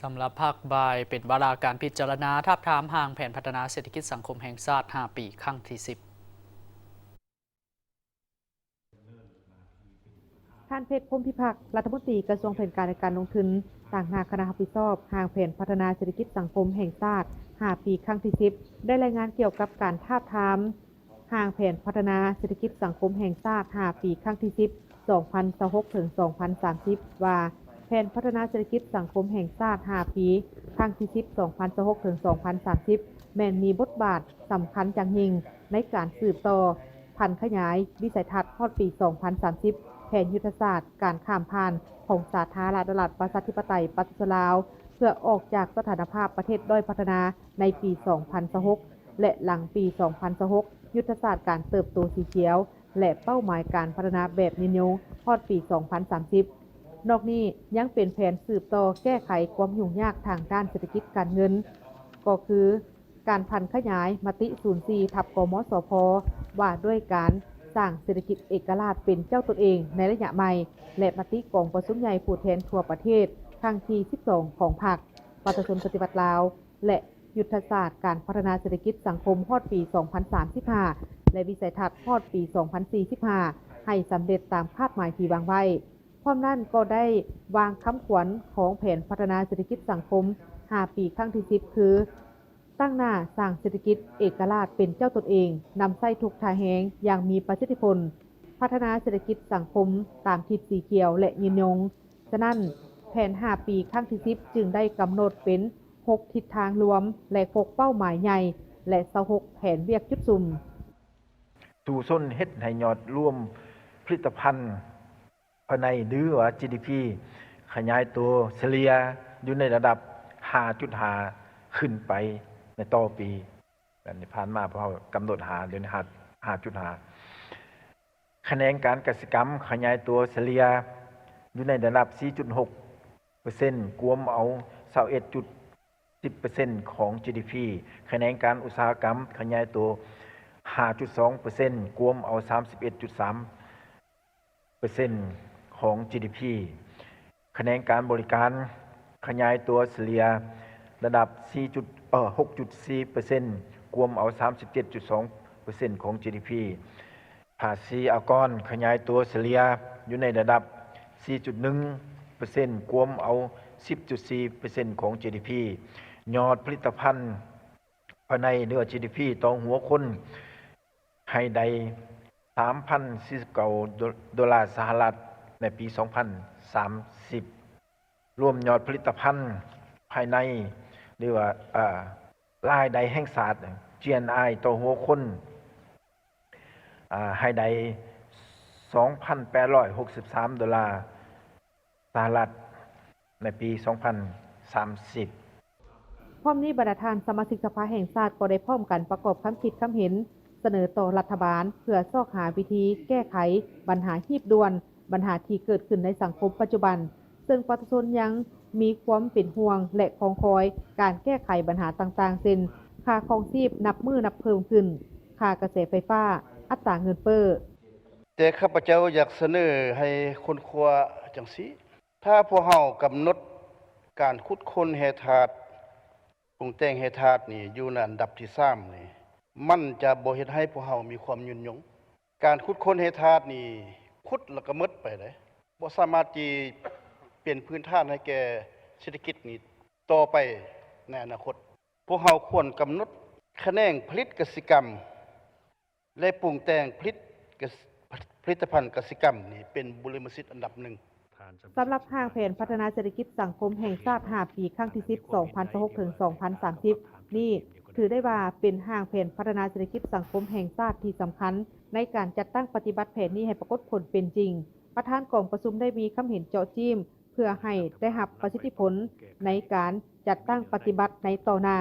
สำหรับภาคบ่ายเป็นวาระการพิจารณาทาบทามห่างแผนพัฒนาเศรษฐกิจสังคมแห่งชาติ5 ปีครั้งที่ 10ท่านเพชรพรหมพิพักษ์รัฐมนตรีกระทรวงแผนการและการลงทุนต่างหากคณะรับผิดชอบห่างแผนพัฒนาเศรษฐกิจสังคมแห่งชาติ5 ปีครั้งที่ 10ได้รายงานเกี่ยวกับการทาบทามห่างแผนพัฒนาเศรษฐกิจสังคมแห่งชาติ5 ปีครั้งที่ 10 2026 ถึง 2030 ว่าแผนพัฒนาเศรษฐกิจสังคมแห่งชาติ5 ปีครั้งที่ 10 2026 ถึง 2030 แม้นมีบทบาทสำคัญอย่างยิ่งในการสืบต่อพันขยายวิสัยทัศน์ฮอดปี 2030 แผนยุทธศาสตร์การข้ามผ่านของสาธารณรัฐประชาธิปไตยประชาชนลาวเพื่อออกจากสถานภาพประเทศด้อยพัฒนาในปี 2026 และหลังปี 2026 ยุทธศาสตร์การเติบโตสีเขียวและเป้าหมายการพัฒนาแบบนิยมฮอดปี 2030 นอกนี้ยังเป็นแผนสืบต่อแก้ไขความยุ่งยากทางด้านเศรษฐกิจการเงินก็คือการพันขยายมติ 04 ทับกมสพว่าด้วยการสร้างเศรษฐกิจเอกราชเป็นเจ้าตนเองในระยะใหม่และมติกองประชุมใหญ่ผู้แทนทั่วประเทศครั้งที่ 12 ของพรรคประชาชนปฏิบัติลาวและยุทธศาสตร์การพัฒนาเศรษฐกิจสังคมฮอดปี 2035 และวิสัยทัศน์ฮอดปี 2045 ให้สำเร็จตามคาดหมายที่วางไว้พร้อมนั้นก็ได้วางคำขวัญของแผนพัฒนาเศรษฐกิจสังคม 5 ปีครั้งที่ 10 คือตั้งหน้าสร้างเศรษฐกิจเอกราชเป็นเจ้าตนเองนำใส่ทุกทางแหงอย่างมีประสิทธิผลพัฒนาเศรษฐกิจสังคมตามทิศสีเขียวและยืนยงฉะนั้นแผน 5 ปีครั้งที่ 10 จึงได้กำหนดเป็น 6 ทิศทางรวมและ6เป้าหมายใหญ่และ26แผนเวียกจุดซุ่มสู่ส้นเฮ็ดให้ยอดรวมผลิตภัณฑ์ภายในหรือว่า GDP ขยายตัวเฉลี่ยอยู่ในระดับ 5.5 ขึ้นไปในต่อปีอันนี้ผ่านมาเพราะกำหนด5เดือน5.5 คะแนนการกสิกรรมขยายตัวเฉลี่ยอยู่ในระดับ 4.6% กวมเอา21.10% ของ GDP คะแนนการอุตสาหกรรมขยายตัว 5.2% กวมเอา 31.3% ของ GDP คะแนนการบริการขยายตัวเฉลี่ยระดับ 6.4% กวมเอา 37.2% ของ GDP ภาษีอากรขยายตัวเฉลี่ยอยู่ในระดับ 4.1% กวมเอา 10.4% ของ GDP ยอดผลิตภัณฑ์ภายในเนื้อ GDP ต่อหัวคนให้ได้ $3,049 สหรัฐในปี 2030 รวมยอดผลิตภัณฑ์ภายในหรือว่ารายได้แห่งชาติ GNI ต่อหัวคนให้ได้ $2,863 สหรัฐในปี 2030 พร้อมนี้บรรดาท่านสมาชิกสภาแห่งชาติก็ได้พร้อมกันประกอบความคิดความเห็นเสนอต่อรัฐบาลเพื่อซอกหาวิธีแก้ไขปัญหาหีบด่วนปัญหาที่เกิดขึ้นในสังคมปัจจุบันซึ่งประชาชนยังมีความเป็นห่วงและคองคอยการแก้ไขปัญหาต่างๆเช่นค่าครองชีพนับมื้อนับเพิ่มขึ้นค่ากระแสไฟฟ้าอัตราเงินเฟ้อแต่ข้าพเจ้าอยากเสนอให้คนครัวจังซี่ถ้าพวกเฮากำหนดการขุดค้นแร่ธาตุปรุงแต่งแร่ธาตุนี่อยู่ในอันดับที่3นี่มันจะบ่เฮ็ดให้พวกเฮามีความยืนยงการขุดค้นแร่ธาตุนี่ขุดแล้วก็หมดไปเลยบ่สามารถที่เป็นพื้นฐานให้แก่เศรษฐกิจนี้ต่อไปในอนาคตพวกเฮาควรกำหนดแขนงผลิตกสิกรรมและปรุงแต่งผลิตภัณฑ์กสิกรรมนี่เป็นบุริมสิทธิ์อันดับหนึ่งสำหรับห้างแผนพัฒนาเศรษฐกิจสังคมแห่งชาติ5 ปีครั้งที่ 10 2026 ถึง 2030 นี่ถือได้ว่าเป็นห้างแผนพัฒนาเศรษฐกิจสังคมแห่งชาติที่สำคัญในการจัดตั้งปฏิบัติแผนนี้ให้ปรากฏผลเป็นจริงประธานกองประชุมได้มีคำเห็นเจาะจิ้มเพื่อให้ได้รับประสิทธิผลในการจัดตั้งปฏิบัติในต่อหน้า